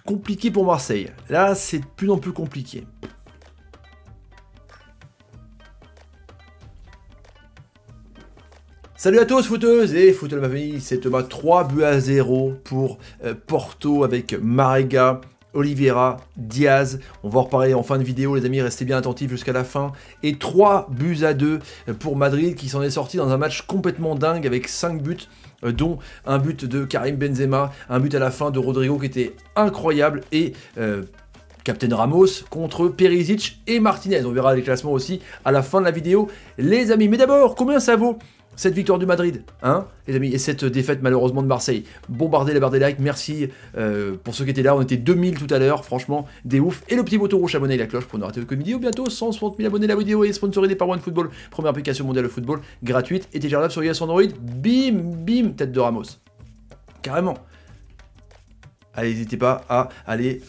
compliqué pour Marseille. Là, c'est de plus en plus compliqué. Salut à tous footeuses et footeux de ma famille, c'est Thomas, 3-0 pour Porto avec Marega, Oliveira, Diaz. On va en reparler en fin de vidéo les amis, restez bien attentifs jusqu'à la fin. Et 3-2 pour Madrid qui s'en est sorti dans un match complètement dingue avec 5 buts. Dont un but de Karim Benzema, un but à la fin de Rodrigo qui était incroyable et Captain Ramos contre Perisic et Martinez. On verra les classements aussi à la fin de la vidéo les amis. Mais d'abord, combien ça vaut cette victoire du Madrid, hein, les amis, et cette défaite malheureusement de Marseille? Bombardez la barre des likes, merci pour ceux qui étaient là, on était 2000 tout à l'heure, franchement, des ouf. Et le petit bouton rouge, abonnez et la cloche pour ne rater aucune vidéo. Bientôt 160 000 abonnés, la vidéo est sponsorisée par OneFootball, première application mondiale de football, gratuite, et téléchargeable sur iOS Android, bim, bim, tête de Ramos. Carrément. Allez, n'hésitez pas à aller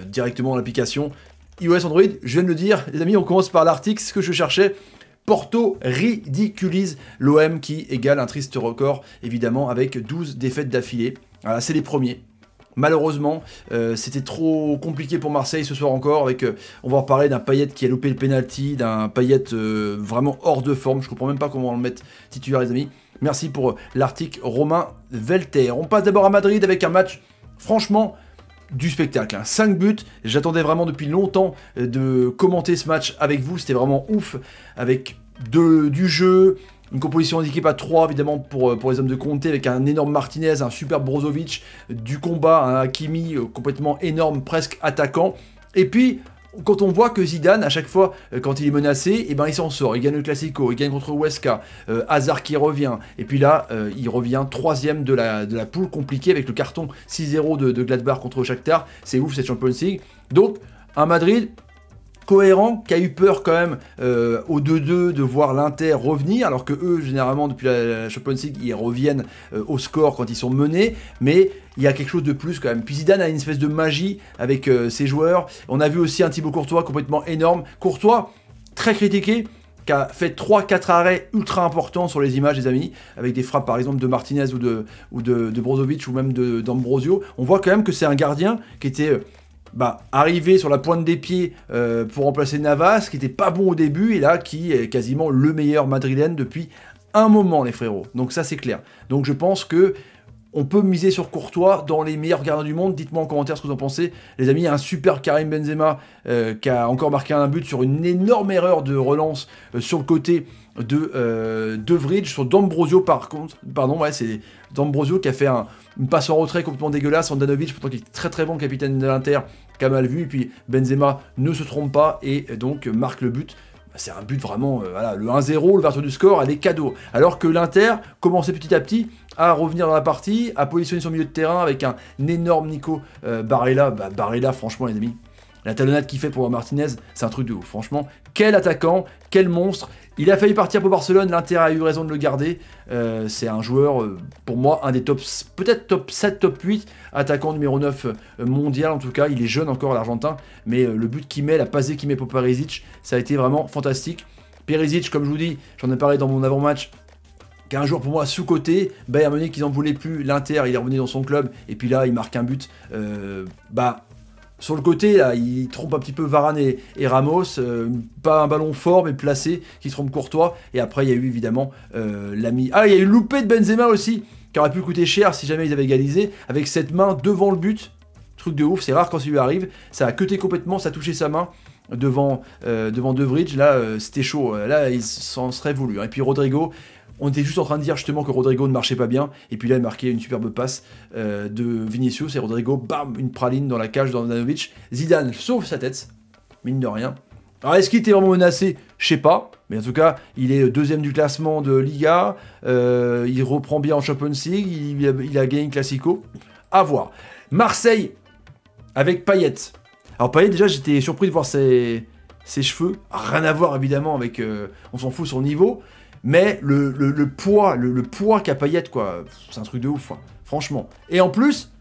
directement dans l'application iOS Android, je viens de le dire, les amis, on commence par l'article, ce que je cherchais. Porto ridiculise l'OM qui égale un triste record, évidemment, avec 12 défaites d'affilée. Voilà, c'est les premiers. Malheureusement, c'était trop compliqué pour Marseille ce soir encore, avec, on va en reparler d'un Payet qui a loupé le penalty, d'un Payet vraiment hors de forme, je comprends même pas comment on le met titulaire les amis. Merci pour l'article Romain Velter. On passe d'abord à Madrid avec un match, franchement, du spectacle, hein. 5 buts, j'attendais vraiment depuis longtemps de commenter ce match avec vous, c'était vraiment ouf, avec du jeu, une composition d'équipe à 3 évidemment pour les hommes de Conte, avec un énorme Martinez, un super Brozovic, du combat, un Hakimi complètement énorme, presque attaquant, et puis quand on voit que Zidane, à chaque fois, quand il est menacé, eh ben, il s'en sort, il gagne le Classico, il gagne contre Huesca, Hazard qui revient, et puis là, il revient 3ème de la poule compliquée avec le carton 6-0 de Gladbach contre Shakhtar, c'est ouf cette Champions League. Donc, un Madrid cohérent, qui a eu peur quand même au 2-2 de voir l'Inter revenir, alors que eux, généralement, depuis la Champions League, ils reviennent au score quand ils sont menés, mais il y a quelque chose de plus quand même. Puis Zidane a une espèce de magie avec ses joueurs. On a vu aussi un Thibaut Courtois complètement énorme. Courtois, très critiqué, qui a fait 3-4 arrêts ultra importants sur les images, les amis, avec des frappes par exemple de Martinez ou de Brozovic ou même d'Ambrosio. On voit quand même que c'est un gardien qui était arrivé sur la pointe des pieds pour remplacer Navas, qui n'était pas bon au début, et là qui est quasiment le meilleur madrilène depuis un moment, les frérots. Donc ça c'est clair. Donc je pense que on peut miser sur Courtois dans les meilleurs gardiens du monde. Dites-moi en commentaire ce que vous en pensez. Les amis, il y a un super Karim Benzema qui a encore marqué un but sur une énorme erreur de relance sur le côté de Vrij, sur D'Ambrosio par contre. Pardon, ouais, c'est D'Ambrosio qui a fait une passe en retrait complètement dégueulasse. Andanovic, pourtant qui est très très bon capitaine de l'Inter, qui a mal vu. Et puis Benzema ne se trompe pas et donc marque le but. C'est un but vraiment, voilà, le 1-0, l'ouverture du score, elle est cadeau. Alors que l'Inter commençait petit à petit à revenir dans la partie, à positionner son milieu de terrain avec un énorme Nico Barella. Barella, franchement, les amis, la talonnade qu'il fait pour Martinez, c'est un truc de ouf. Franchement, quel attaquant, quel monstre. Il a failli partir pour Barcelone, l'Inter a eu raison de le garder. C'est un joueur, pour moi, un des tops, peut-être top 7, top 8, attaquant numéro 9 mondial en tout cas. Il est jeune encore, l'Argentin, mais le but qu'il met, la passée qu'il met pour Perisic, ça a été vraiment fantastique. Perisic, comme je vous dis, j'en ai parlé dans mon avant-match, qui est un joueur pour moi sous-côté. Bayern Munich, ils n'en voulaient plus. L'Inter, il est revenu dans son club, et puis là, il marque un but. Sur le côté, là, il trompe un petit peu Varane et Ramos, pas un ballon fort, mais placé, qui trompe Courtois. Et après, il y a eu évidemment l'ami... Ah, il y a eu le loupé de Benzema aussi, qui aurait pu coûter cher si jamais ils avaient égalisé, avec cette main devant le but. Truc de ouf, c'est rare quand ça lui arrive. Ça a cuté complètement, ça a touché sa main devant De Vrij. Là, c'était chaud. Là, il s'en serait voulu. Et puis Rodrigo... On était juste en train de dire justement que Rodrigo ne marchait pas bien. Et puis là, il marquait une superbe passe de Vinicius. Et Rodrigo, bam, une praline dans la cage d'Andanovic. Zidane sauve sa tête, mine de rien. Alors, est-ce qu'il était vraiment menacé? Je sais pas. Mais en tout cas, il est deuxième du classement de Liga. Il reprend bien en Champions League. Il a gagné le Classico. À voir. Marseille, avec Payet. Alors Payet, déjà, j'étais surpris de voir ses cheveux. Rien à voir, évidemment, avec... on s'en fout son niveau. Mais le poids qu'a Payet, quoi, c'est un truc de ouf, hein, franchement. Et en plus,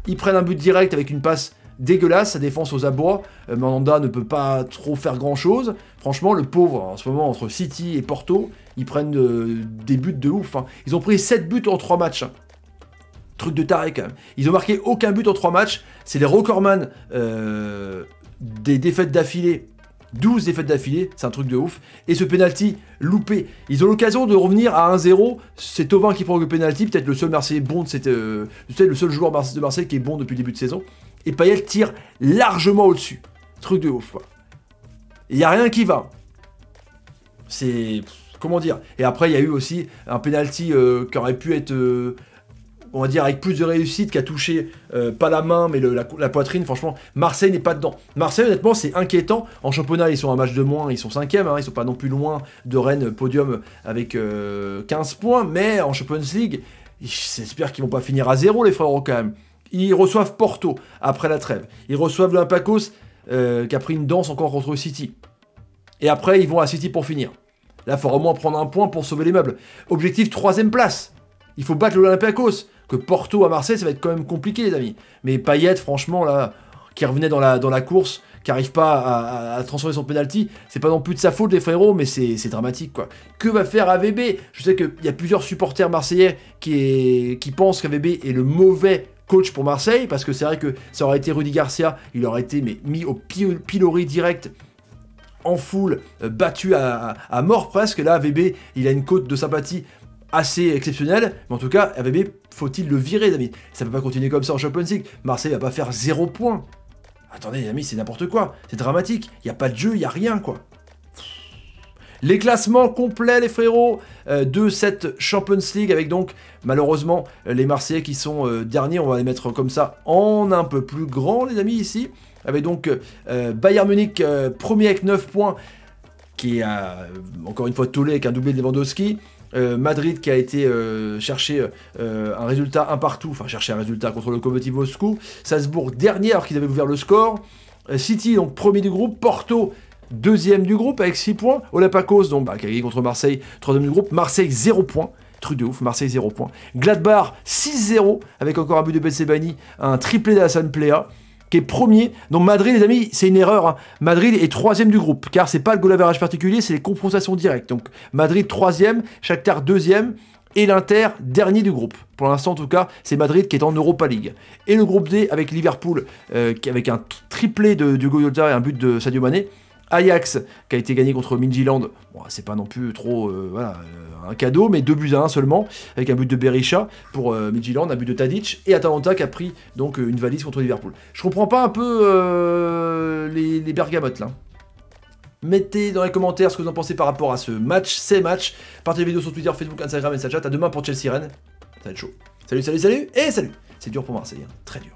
ils prennent un but direct avec une passe dégueulasse, sa défense aux abois. Mandanda ne peut pas trop faire grand-chose. Franchement, le pauvre, en ce moment, entre City et Porto, ils prennent des buts de ouf. Hein. Ils ont pris 7 buts en 3 matchs. Hein. Truc de taré quand même. Ils ont marqué aucun but en 3 matchs. C'est les recordman des défaites d'affilée. 12 défaites d'affilée, c'est un truc de ouf. Et ce penalty loupé. Ils ont l'occasion de revenir à 1-0. C'est Thauvin qui prend le penalty, peut-être le seul Marseillais bon, c'était le seul joueur de Marseille qui est bon depuis le début de saison. Et Payet tire largement au-dessus. Truc de ouf, quoi. Il n'y a rien qui va. C'est... Comment dire? Et après, il y a eu aussi un penalty qui aurait pu être... on va dire avec plus de réussite, qui a touché pas la main mais la poitrine. Franchement, Marseille n'est pas dedans. Marseille, honnêtement, c'est inquiétant. En championnat, ils sont un match de moins, ils sont 5e, hein, ils sont pas non plus loin de Rennes podium avec 15 points, mais en Champions League, j'espère qu'ils vont pas finir à 0 les frérots quand même. Ils reçoivent Porto après la trêve. Ils reçoivent l'Olympiakos qui a pris une danse encore contre City. Et après, ils vont à City pour finir. Là, il faut au moins prendre un point pour sauver les meubles. Objectif 3e place. Il faut battre l'Olympiakos. Que Porto à Marseille, ça va être quand même compliqué, les amis. Mais Payet, franchement, là, qui revenait dans la course, qui n'arrive pas à transformer son penalty, c'est pas non plus de sa faute, les frérots, mais c'est dramatique, quoi. Que va faire AVB? Je sais qu'il y a plusieurs supporters marseillais qui pensent qu'AVB est le mauvais coach pour Marseille, parce que c'est vrai que ça aurait été Rudy Garcia, il aurait été mis au pilori direct, en foule, battu à mort presque. Là, AVB, il a une cote de sympathie assez exceptionnelle, mais en tout cas, AVB, faut-il le virer, les amis? Ça peut pas continuer comme ça en Champions League. Marseille va pas faire 0 points. Attendez, les amis, c'est n'importe quoi. C'est dramatique. Il n'y a pas de jeu, il n'y a rien, quoi. Les classements complets, les frérots, de cette Champions League, avec donc, malheureusement, les Marseillais qui sont derniers. On va les mettre comme ça en un peu plus grand, les amis, ici. Avec donc Bayern Munich, premier avec 9 points, qui a encore une fois tollé avec un doublé de Lewandowski. Madrid qui a été chercher un résultat un partout, enfin chercher un résultat contre le Lokomotiv Moscou. Salzbourg dernier alors qu'ils avaient ouvert le score. City donc premier du groupe. Porto deuxième du groupe avec 6 points. Olympiakos donc qui a gagné contre Marseille, troisième du groupe. Marseille 0 points. Truc de ouf, Marseille 0 points. Gladbach 6-0 avec encore un but de Betsebani, un triplé d'Hassan Plea, qui est premier. Donc Madrid, les amis, c'est une erreur. Hein. Madrid est troisième du groupe, car c'est pas le goal average particulier, c'est les confrontations directes. Donc Madrid troisième, Shakhtar deuxième, et l'Inter dernier du groupe. Pour l'instant, en tout cas, c'est Madrid qui est en Europa League. Et le groupe D avec Liverpool, avec un triplé de Diogo Jota et un but de Sadio Mané. Ajax, qui a été gagné contre Midtjylland, bon, c'est pas non plus trop un cadeau, mais 2-1 seulement, avec un but de Berisha pour Midtjylland, un but de Tadic, et Atalanta qui a pris donc une valise contre Liverpool. Je comprends pas un peu les bergamotes là. Mettez dans les commentaires ce que vous en pensez par rapport à ce match, ces matchs. Partagez la vidéo sur Twitter, Facebook, Instagram et Snapchat. À demain pour Chelsea Rennes. Ça va être chaud. Salut, salut, salut, et salut. C'est dur pour Marseille, hein. Très dur.